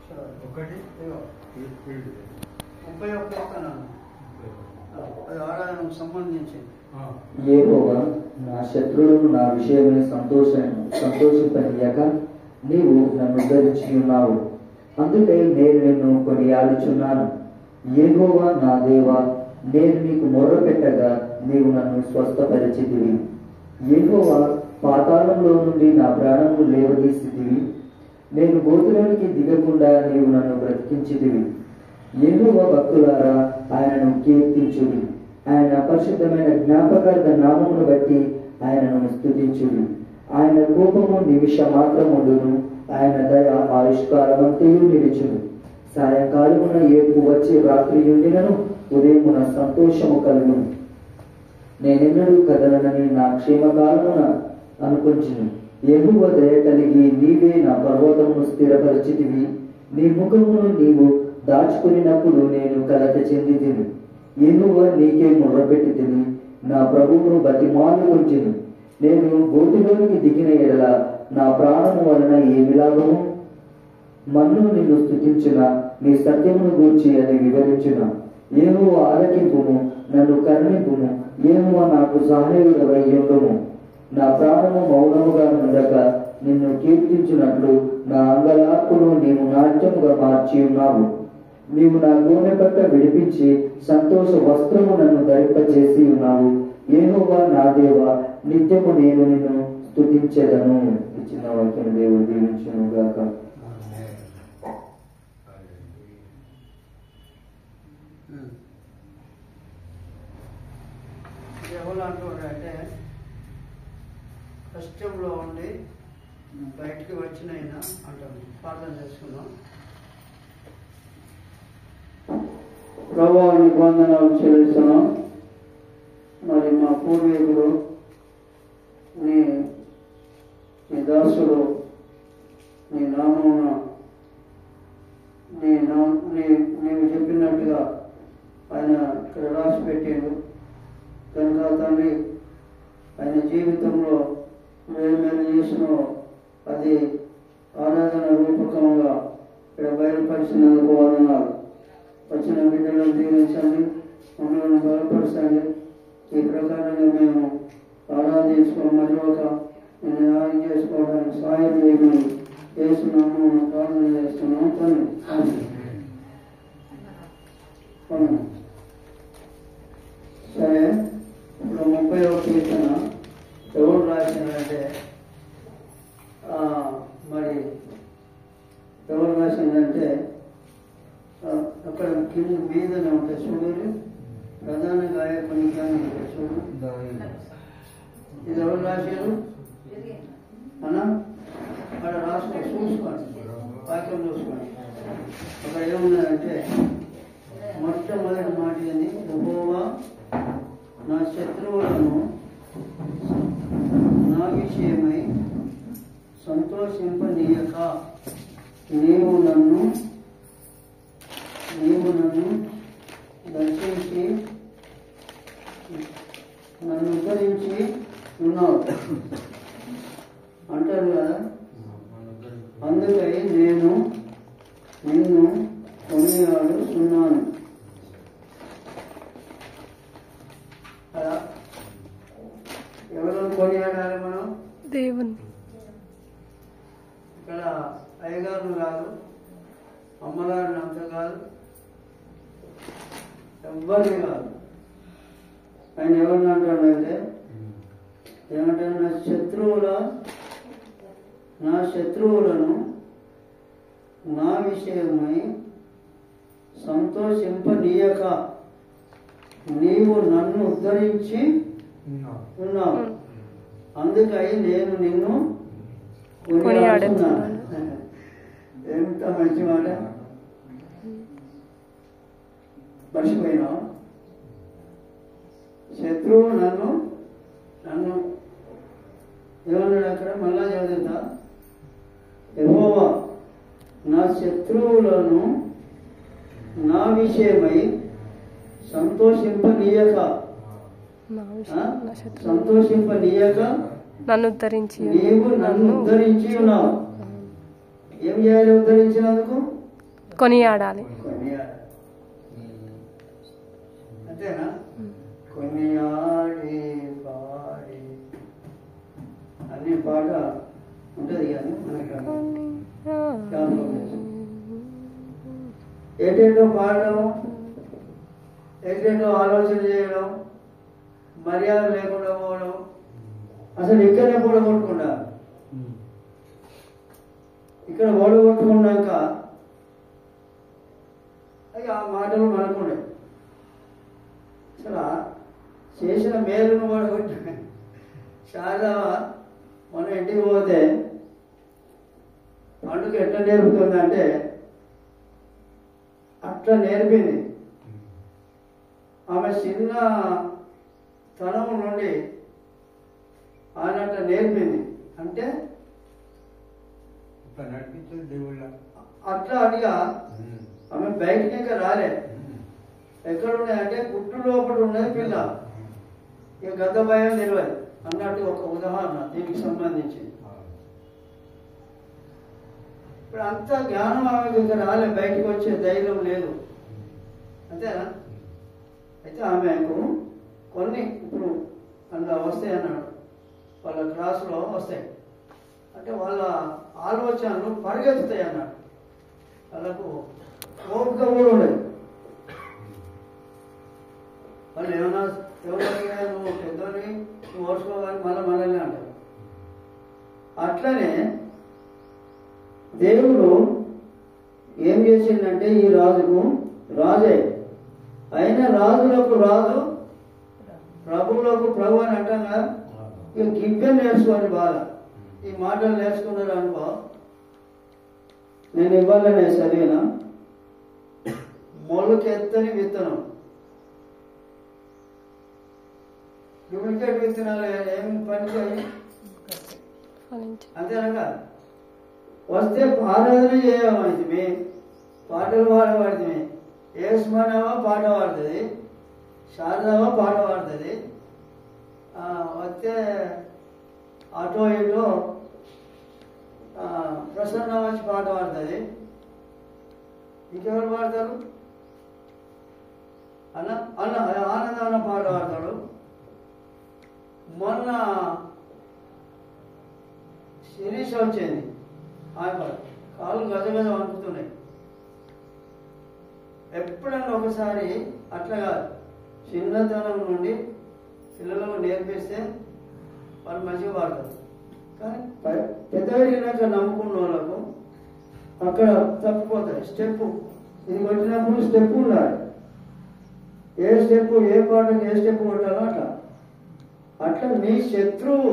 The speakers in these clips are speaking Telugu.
ఒకటి 31 అది ఆరాధనకు సంబంధించింది. యెహోవా నా శత్రువులను నా విషయమై సంతోషింపనీయక నీవు నన్ను ఉద్ధరించి ఉన్నావు. అందుకై నేను నిన్ను కొనియాడుచున్నాను. యెహోవా నా దేవా, నేను నీకు మొర్రపెట్టగా నీవు నన్ను స్వస్థపరిచితివి. యెహోవా, పాతాళంలో నుండి నా ప్రాణము లేవదీసితివి. నేను గోతులోనికి దిగకుండా నీవు నన్ను బ్రతికించితివి. యెహోవా భక్తులారా, ఆయనను కీర్తించుడి. ఆయన పరిశుద్ధమైన జ్ఞాపకార్థ నామమును బట్టి ఆయనను స్తుతించుడి. ఆయన కోపము నిమిష మాత్రముండును, ఆయన దయ ఆయుష్కాలమంతయు నిలుచును. సాయంకాలమున ఏపు వచ్చి రాత్రి ఉండినను ఉదయమున సంతోషము కలుగును. నేనెన్నడూ కదలనని నా క్షేమకాలమున అనుకొంచును. యెహోవా దయ కలిగి నీవే నా పర్వతమును స్థిరపరిచితివి. నీ ముఖమును నీవు దాచుకున్నప్పుడు నేను కలత చెందితిని. యెహోవా నీకే మొర్రపెట్టితిని, నా ప్రభువును బతిమాలుకొంటిని. నేను గోతిలోనికి దిగిన ఎడల నా ప్రాణము వలన ఏమి లాభము? మన్ను నిన్ను స్తుతించున, నీ సత్యమును గూర్చి అది వివరించున. యెహోవా ఆలకింపుము, నన్ను కరుణింపుము. యెహోవా నాకు సహాయుడవై యుండుము. నా ప్రాణము మౌనముగా నుండక నిన్ను కీర్తించున్నట్లు నా అంగలార్పును నీవు నాట్యముగా మార్చి ఉన్నావు. నీవు నా గోనె పట్ట విడిపించి సంతోష వస్త్రము నన్ను ధరింపచేసి ఉన్నావు. యెహోవా నా దేవా, నిత్యము నేను నిన్ను స్తుతించెదను. ఇచ్చిన వాక్యం దేవుడు దీవించును గాక. ఎవరు అంటారంటే కష్టంలో ఉండి బయటికి వచ్చిన అంటారు. ప్రార్థన చేసుకున్నాం. ప్రభువానికి వందనాలు చెల్లిస్తున్నాం. మరి మా పూర్వీకుడు నీ దాసుడు నీ నామమున నీవు చెప్పినట్టుగా ఆయన ఇక్కడ రాసి పెట్టాడు కనుక తండ్రి ఆయన జీవితంలో మేలు చేసిన అది ఆరాధన రూపకంగా ఇక్కడ బయలుపరిచినందుకు వందనాలు. వచ్చిన బిడ్డలను దీవించండి, మమ్మల్ని బలపరచండి. ఈ ప్రకారంగా మేము ఆరాధించుకోమని నేను ఆరాధన చేసుకోవడానికి సాయం చేయమని చేస్తున్నాము, ప్రార్థన చేస్తున్నాము. సరే, ఇప్పుడు 30వ కీర్తన ఎవరు రాసిందంటే మరి ఎవరు రాసిందంటే అక్కడ కింద మీదనే ఉంటాయి చూడు, ప్రధాన గాయకునికి అని ఉంటాయి చూడు. ఇది ఎవరు రాశారు అన్నా? అక్కడ రాసుకో, చూసుకోండి, వాక్యం చూసుకోండి. అక్కడ ఏమున్నదంటే మొట్టమొదటి మాట ఏంది? యెహోవా నా శత్రువులను నా విషయమై సంతోషింపనీయక నీవు నన్ను దర్శించి నన్ను ఉద్ధరించి ఉన్నావు అంటారు కదా. అందుకై నేను నిన్ను కొనియాడుచున్నాను. ఎవరు కొనియాడాలి? మనం దేవుని. ఇక్కడ అయ్యగారు కాదు, అమ్మగారిని అంత కాదు, ఎవ్వరిని కాదు. ఆయన ఎవరిని అంటాడంటే ఏమంటాడు? నా శత్రువులను నా విషయమై సంతోషింపనీయక నీవు నన్ను ఉద్ధరించి ఉన్నావు. అందుకై నేను నిన్ను కొనియాడుతున్నాను. ఎంత మంచి మాట. మర్చిపోయినా శత్రువు నన్ను ఏమన్నాడు అక్కడ? మళ్ళా చదువుతా. యెహోవా నా శత్రువులను నా విషయమై సంతోషింపనీయక నన్ను ఉద్ధరించి నీవు నన్ను ఉద్ధరించి ఉన్నావు. ఏం చేయాలి ఉద్ధరించినందుకు? కొనియాడాలి. కొనియాడాలి. అంతేనా? కొనియాడి పాడి అనే పాట ఉంటుంది కానీ మనకి ఏటేటో పాడడం, ఏటేటో ఆలోచన చేయడం, మర్యాద లేకుండా పోవడం, అసలు ఇక్కడనే ఓడగొట్టుకుండా ఇక్కడ ఓడగొట్టుకున్నాక అవి ఆ మాటలు మనకుండే అసలు చేసిన మేలును ఓడగొట్టి శారదా మన ఇంటికి పోతే పండుగ ఎట్లా నేర్పుతుందంటే అట్లా నేర్పింది. ఆమె చిన్న తనం నుండి ఆయన అట్లా నేర్పింది. అంటే అట్లా అడిగా ఆమె బయటికి ఇంకా రాలే. ఎక్కడ ఉన్నాయంటే గుట్టు లోపల ఉన్నది పిల్ల, ఇక గద్ద భయం తెలియదు అన్నట్టు ఒక ఉదాహరణ దీనికి సంబంధించి. ఇప్పుడు అంత జ్ఞానం ఆమెకు ఇంకా రాలే, బయటకు వచ్చే ధైర్యం లేదు. అంతేనా? అయితే ఆమెకు కొన్ని ఇప్పుడు అందులో వస్తాయి అన్నాడు, వాళ్ళ క్లాసులో వస్తాయి అంటే వాళ్ళ ఆలోచనలు పరిగెత్తుతాయి అన్నాడు. వాళ్ళకు ఓపిక కూడా ఉండదు. వాళ్ళు ఏమన్నా నువ్వు పెద్దోని నువ్వు ఓర్చుకోవాలి మనల్ని అంటారు. అట్లనే దేవుడు ఏం చేసిందంటే ఈ రాజుకు రాజే అయిన రాజులకు రాజు ప్రభువులకు ప్రభు అని అంటాం కదా. ఇక గివ్యం నేర్చుకోండి బాగా. ఈ మాటలు నేర్చుకున్నారు అనుకో, నేను ఇవ్వాలనే చదివిన మొలకెత్తని విత్తనం. డూప్లికేట్ విత్తనాలు ఏం పనిచేయాలి? అంతేనక వస్తే ఆరాధన చేయమైతే పాటలు పాడబడితే ఏసుమనవా పాట పాడుతుంది, శారదవా పాట పాడుతుంది, వస్తే అటో ఇటో ప్రసన్న వచ్చి పాట పాడుతుంది. ఇంకెవరు పాడతారు? అన్న అన్న ఆనందం పాట పాడతాడు. మొన్న శిరీష వచ్చింది, ఆయన కాళ్ళు గజగజ అనుకుతున్నాయి. ఎప్పుడన్నా ఒకసారి అట్లా కాదు, చిన్నతనం నుండి పిల్లలకు నేర్పిస్తే వాళ్ళు మంచిగా పాడతారు. కానీ పెద్దవాళ్ళకి నమ్ముకున్న వాళ్ళకు అక్కడ తప్పిపోతాయి. స్టెప్ ఇది కొట్టినప్పుడు స్టెప్ ఉండాలి. ఏ స్టెప్ ఏ పాటకు ఏ స్టెప్ కొట్టాలో అట్లా. అట్లా నీ శత్రువు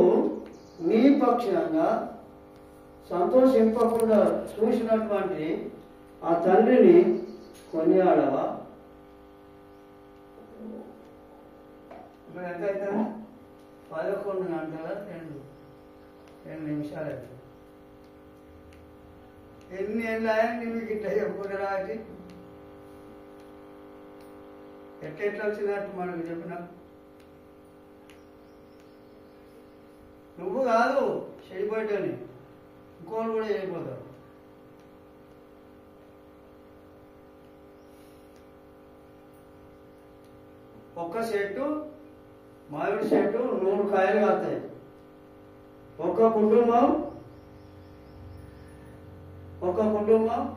నీ పక్షంగా సంతోషింపకుండా చూసినటువంటి ఆ తండ్రిని కొనియాడవా? ఇప్పుడు ఎంతైతే 11 గంటల 2 నిమిషాలు అయితే ఎన్ని ఏళ్ళు అయ్యాయి మీకు ఇట్లా చెప్పుకుంటారా? అది ఎట్లా వచ్చినట్టు మనకు చెప్పిన నువ్వు కాదు చెడిపోయేటని, ఇంకోళ్ళు కూడా చెడిపోతారు. ఒక్క చెట్టు మామిడి చెట్టు 100 కాయలు కాస్తాయి. ఒక్క కుటుంబం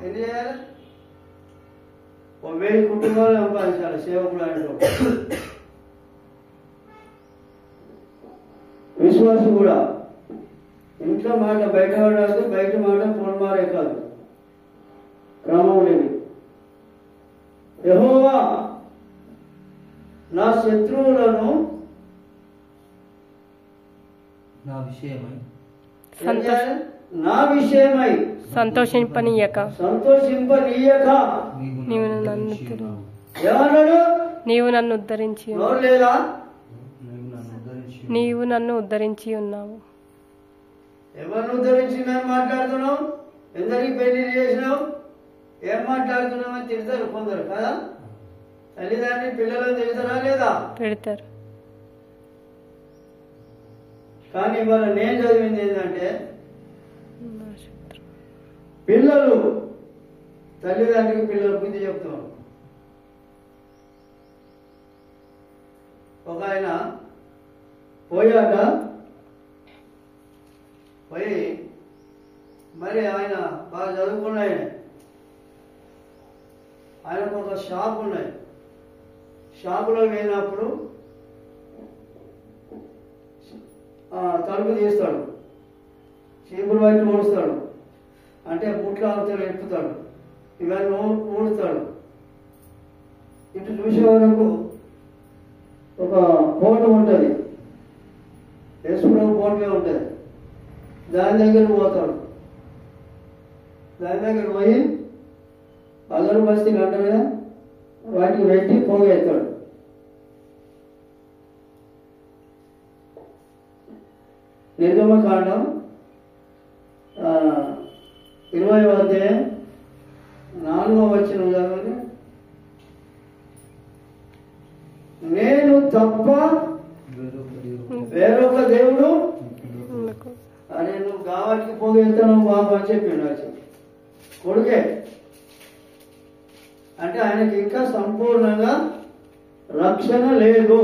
ఎన్ని చేయాలి? 1000 కుటుంబాలు సంపాదించాలి సేవకుడు అంటూ. విశ్వాసం కూడా ఇంట్లో మాట బయట పడాలి, బయట మాట పొలమారే కాదు, క్రమం లేని. యెహోవా నా శత్రువులను నా విషయమై సంతోషింపనీయక నీవు నన్ను ఉద్ధరించి లేదా నీవు నన్ను ఉద్ధరించి ఉన్నావు. ఎవరిని ఉద్ధరించిందని మాట్లాడుతున్నావు? ఎందరికి పెళ్లి చేసినావు? ఏం మాట్లాడుతున్నావు అని తిడతారు కొందరు కదా. తల్లిదండ్రి పిల్లలను తిడతారా లేదా? పెడతారు. కానీ ఇవాళ నేను చదివింది ఏంటంటే పిల్లలు తల్లిదండ్రికి పిల్లలు బుద్ధి చెప్తాం. ఒక ఆయన పోయాక పోయి మరి ఆయన బాగా చదువుకున్నాయి, ఆయనకు ఒక షాప్ ఉన్నాయి. షాపులో వెళ్ళినప్పుడు తలుపు తీస్తాడు, చీపురు బయట ఊడుస్తాడు, అంటే బుట్లాలతో ఎప్పుతాడు, ఇవన్నీ ఊడుస్తాడు. ఇటు చూసే వరకు ఒక బోర్డు ఉంటుంది, యేసుప్రభు బోర్డుగా ఉంటుంది. దాని దగ్గర పోతాడు. దాని దగ్గర పోయి అగరబస్తీలు అంటారు కదా, వాటికి పెట్టి పోగేస్తాడు. నిర్గమకాండం 20వ అధ్యాయం 4వ వచనం చదవండి. నేను తప్ప వేరొక దేవుడు అని నువ్వు గావాటికి పోగేస్తాను బాబు అని చెప్పిండు. కొడుకే అంటే ఆయనకి ఇంకా సంపూర్ణంగా రక్షణ లేదు,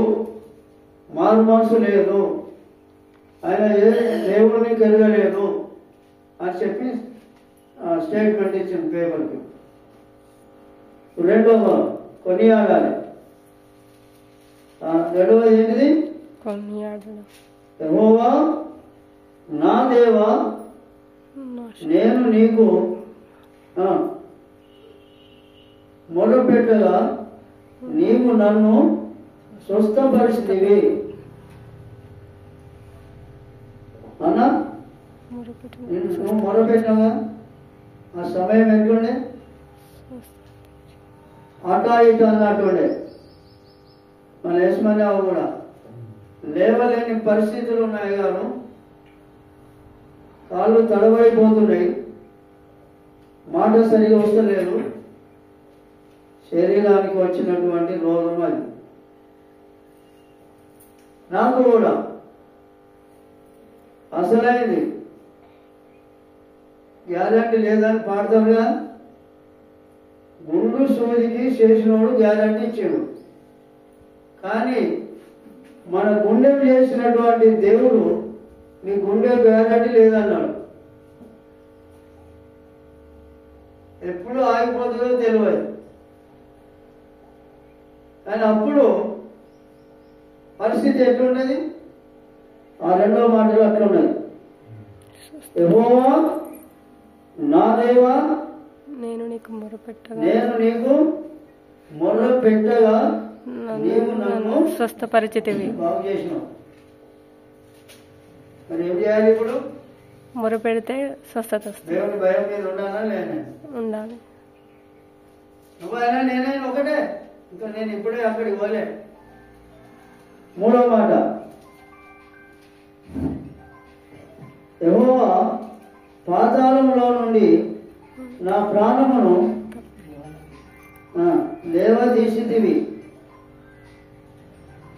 మారు మనసు లేదు, ఆయన దేవుడిని కలగలేదు అని చెప్పి స్టేట్మెంట్ ఇచ్చింది పేపర్కి. రెండవ కొనియాడాలి. రెండవది ఏంటిది? యెహోవా నా దేవా, నేను నీకు మొదలుపెట్టగా నీవు నన్ను స్వస్థపరిచితివి అన్నా. నువ్వు మొదలుపెట్టాగా ఆ సమయం ఎట్లుండే? అటా ఇటు అన్నట్టుండే. మన యశ్మనావు కూడా లేవలేని పరిస్థితులు ఉన్నాయి గాను, కాళ్ళు తడబడిపోతున్నాయి, మాట సరిగా వస్తలేదు. శరీరానికి వచ్చినటువంటి రోగం అది. నాకు కూడా అసలైంది గ్యారంటీ లేదని పాడతాడుగా. గుండు సూదికి చేసినోడు గ్యారంటీ ఇచ్చాడు, కానీ మన గుండె చేసినటువంటి దేవుడు నీ గుండె గ్యారంటీ లేదన్నాడు. ఎప్పుడు ఆగిపోతుందో తెలియదు, కానీ అప్పుడు పరిస్థితి ఎట్లున్నది? ఆ రెండవ మాటలు అట్లున్నది. యెహోవా నా దేవా, నేను నీకు మొర్ర పెట్టగా నీవు నన్ను స్వస్థపరిచితివి. బాగు చేసినావు. మరి ఏం చేయాలి ఇప్పుడు? మొర పెడితే స్వస్థత వస్తుంది. దేవుని భయం మీద ఉండాలా లేదా? ఉండాలి. నువ్వైనా నేనైనా ఒకటే, ఇంకా నేను ఇప్పుడే అక్కడికి పోలే. మూడవ మాట, యెహోవా పాతాళంలో నుండి నా ప్రాణమును లేవదీసితివి.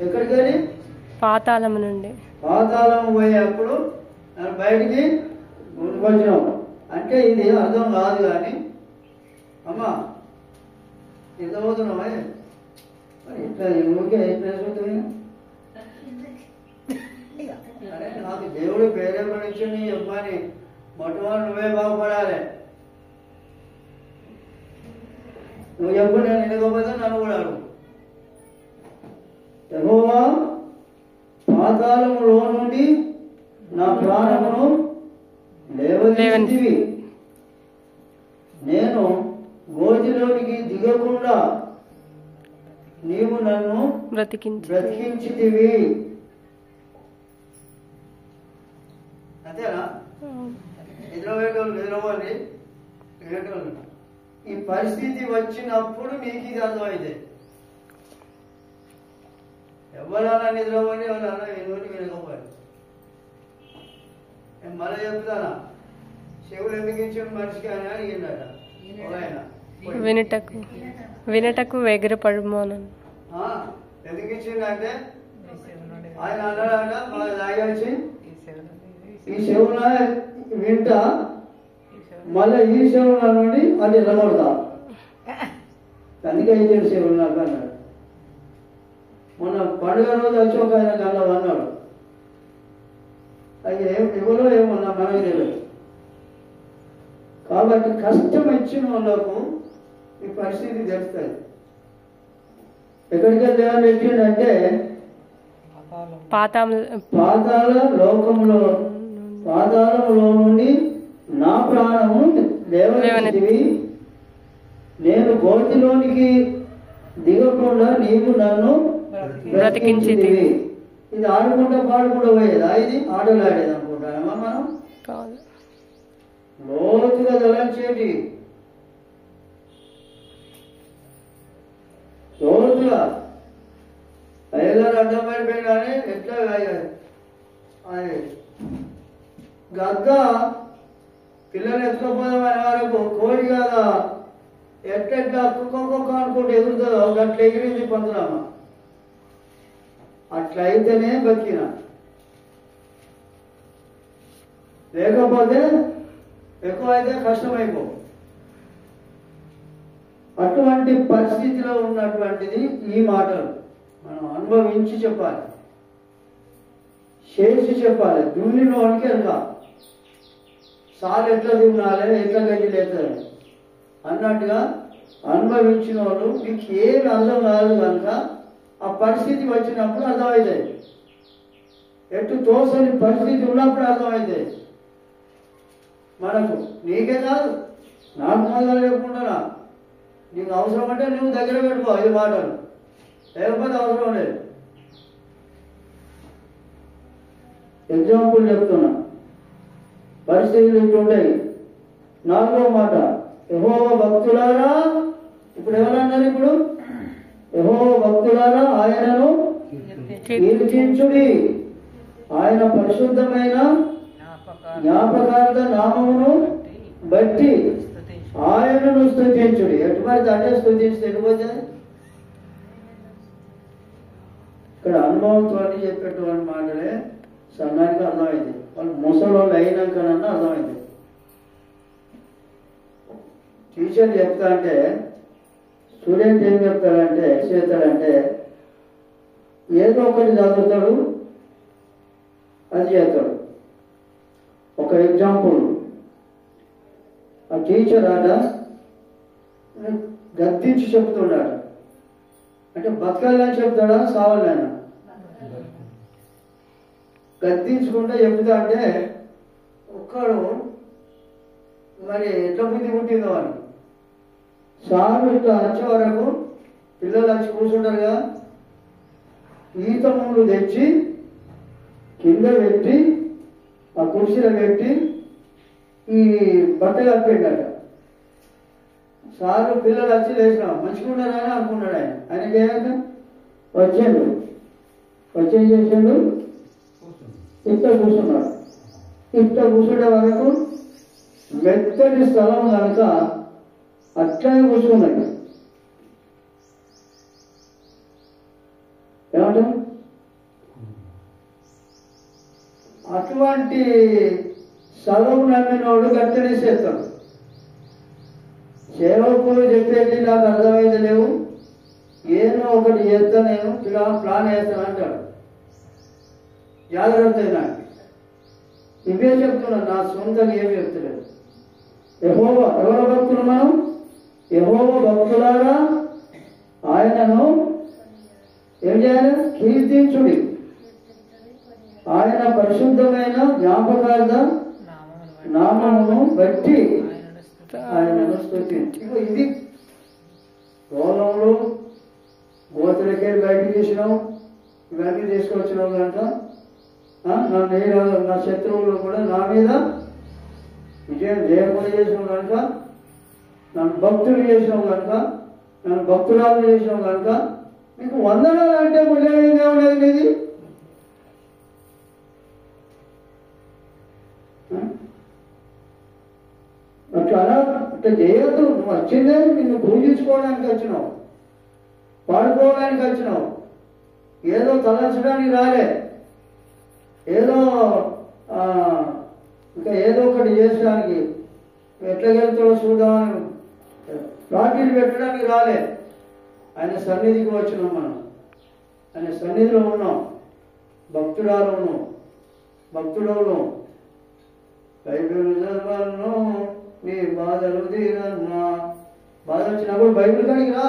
ఎక్కడికి వెళ్ళి? పాతాళం నుండి. పాతాళం పోయేప్పుడు నన్ను బయటికి వచ్చినావు అంటే ఇది అర్థం కాదు. కానీ అమ్మా ఎంత పోతున్నావా? మరి ఇట్లా ఊరికే ఎట్లా అరే నాకు దేవుడు పేరే పడించి నీ అమ్మాని మొట్టమొదటి నువ్వే బాగుపడాలి. నువ్వు ఎప్పుడు నేను ఎన్నుకోపోతే నన్ను కూడా అడుగు. యెహోవా పాతాళములో నుండి నా ప్రాణమును లేవదీసితివి. నేను గోతిలోనికి దిగకుండా నీవు నన్ను బ్రతికించితివి. అంతేనా? నిద్రపోయేటోళ్ళు ఈ పరిస్థితి వచ్చినప్పుడు నీకు ఇది అర్థమైతే. ఎవరైనా నిద్రపోయి ఎవరైనా ఎటువంటి వినకపోయారు. నేను మళ్ళీ చెప్తానా, శివుడు ఎందుకు ఇచ్చిన మనిషికి అని అడిగిందట ఆయన. వినటకు ఎగిరపడమోను. ఎందుకు ఇచ్చిందంటే ఆయన అన్నాడట, బాగా తాగేసి ఈ శివున వింటా, మళ్ళీ ఈ శివుల నుండి అది నిలబడతా. అందుకే ఏజెంట్ సేవలు నాకు అన్నాడు. మొన్న పండుగ రోజు వచ్చి ఒక ఆయన గంట అన్నాడు. అది ఎవరో ఏమన్నా మనకి తెలియదు. కాబట్టి కష్టం ఇచ్చిన వాళ్ళకు ఈ పరిస్థితి తెలుస్తుంది. ఎక్కడికి దేవుని పెట్టిండంటే పాతాళ లోకంలో నుండి నా ప్రాణము లేవనెత్తివి, నేను గోతిలోనికి దిగకుండా నీవు నన్ను బ్రతికించితివి. ఇది ఆడుకుంటా పాడుకుంటూ పోయేదా? ఇది ఆటలు ఆడేది అనుకుంటామా మనం? లోతుగా తలంచేటి, లోతుగా అయ్యగారు అడ్డం పడిపోయినానే ఎట్లా గద్ద పిల్లలు ఎత్తుకోపోదామనే వరకు కోడి కదా ఎట్లా కుక్క అనుకుంటే ఎగురుతుందో అట్లా ఎగిరింది పందురామా. అట్లా అయితేనే బతికిన, లేకపోతే ఎక్కువైతే కష్టమైపో. అటువంటి పరిస్థితిలో ఉన్నటువంటిది ఈ మాటలు మనం అనుభవించి చెప్పాలి, చేసి చెప్పాలి. దున్నినోనికి ఎంత సాలు ఎట్లా దున్నాలి, ఎట్లా గడ్డి లేతుంది అన్నట్టుగా అనుభవించిన వాళ్ళు మీకు ఏమి అర్థం కాదు కనుక ఆ పరిస్థితి వచ్చినప్పుడు అర్థమవుతుంది. ఎటు తోసని పరిస్థితి ఉన్నప్పుడు అర్థమవుతుంది మనకు. నీకే కాదు, నాకు మొదలు చెప్పుకుంటున్నా. నీకు అవసరం అంటే నువ్వు దగ్గర పెట్టుకో ఈ మాటలు, లేకపోతే అవసరం లేదు. ఎగ్జాంపుల్ చెప్తున్నా, పరిస్థితులు ఇట్లుంటాయి. 4వ మాట, యెహోవా భక్తులారా. ఇప్పుడు ఎవరన్నారు? ఇప్పుడు యెహోవా భక్తులారా ఆయనను కీర్తించుడి, ఆయన పరిశుద్ధమైన జ్ఞాపకార్థ నామమును బట్టి ఆయనను స్తుతించుడి. ఎటువంటి అంటే స్తుతించి తెలిపోతే ఇక్కడ అనుభవంతో చెప్పేటువంటి మాటలే సన్నానికి అర్థమైంది. వాళ్ళు ముసలోళ్ళు అయినాకనన్నా అర్థమైంది. టీచర్ చెప్తా అంటే స్టూడెంట్ ఏం చెప్తాడంటే చేస్తాడంటే ఏదో ఒకటి చదువుతాడు, అది చేస్తాడు. ఒక ఎగ్జాంపుల్, ఆ టీచర్ ఆట గద్దించి చెప్తున్నాడు. అంటే బతకాలని చెప్తాడా సావాలైనా? గద్దించుకుంటా చెప్తా అంటే ఒక్కడు మరి ఎట్లా బుద్ధి పుట్టిందో అని సార్ ఇట్లా వచ్చే వరకు పిల్లలు వచ్చి కూర్చుంటారు కదా, ఈత మూలు తెచ్చి కింద పెట్టి ఆ కుర్చీలో పెట్టి ఈ బట్ట కప్పిండట. సారు పిల్లలు వచ్చి లేచినా మంచిగా ఉన్నారని అనుకున్నాడు. ఆయనకి ఏమైనా వచ్చాడు, వచ్చేం చేసాడు, ఇట్లా కూర్చున్నాడు. ఇట్లా కూర్చునే వరకు మెత్తటి స్థలం కనుక అట్లనే కూర్చున్నాడు. ఏమంటారు? అటువంటి స్థలం నమ్మినోడు గట్టనే చేస్తాడు. సేవకులు చెప్పేది నాకు అర్థమైంది లేవు, ఏదో ఒకటి చేస్తా, నేను ప్లాన్ వేస్తాను అంటాడు. జాగ్రత్త అయినా ఇవే చెప్తున్నాను, నా సొంతంగా ఏమి చెప్తలేదు. యెహోవా ఎవరి భక్తులు మనం? యెహోవా భక్తులారా ఆయనను ఏం చేయాలి? కీర్తించుడి, ఆయన పరిశుద్ధమైన జ్ఞాపకార్థ నామమును బట్టి ఆయనను స్తుతించు. ఇది రోలంలో గోతులకే బయటికి తీసినాం, ఇవన్నీ తీసుకొచ్చినాం కనుక నా శత్రువులు కూడా నా మీద విజయం జయపడి చేసినాం కనుక, నన్ను భక్తులు చేసినాం కనుక, నన్ను భక్తురాలు చేసినాం కనుక మీకు వందనాలు అంటే మూల్యంగా ఉండేది ఇది. అట్లా అట్లా చేయొద్దు. నువ్వు వచ్చిందే నిన్ను పూజించుకోవడానికి వచ్చినావు, పాడుకోవడానికి వచ్చినావు, ఏదో తలంచడానికి రాలే, ఏదో ఇంకా ఏదో ఒకటి చేసడానికి ఎట్లా వెళ్తాడో చూద్దామని పార్టీలు పెట్టడానికి రాలే. ఆయన సన్నిధికి వచ్చినాం మనం, ఆయన సన్నిధిలో ఉన్నాం. భక్తుడవును బైబిల్ చదవను నీ బాధలు తీరన్నా. బాధ వచ్చినప్పుడు బైబిల్ కాడికి రా.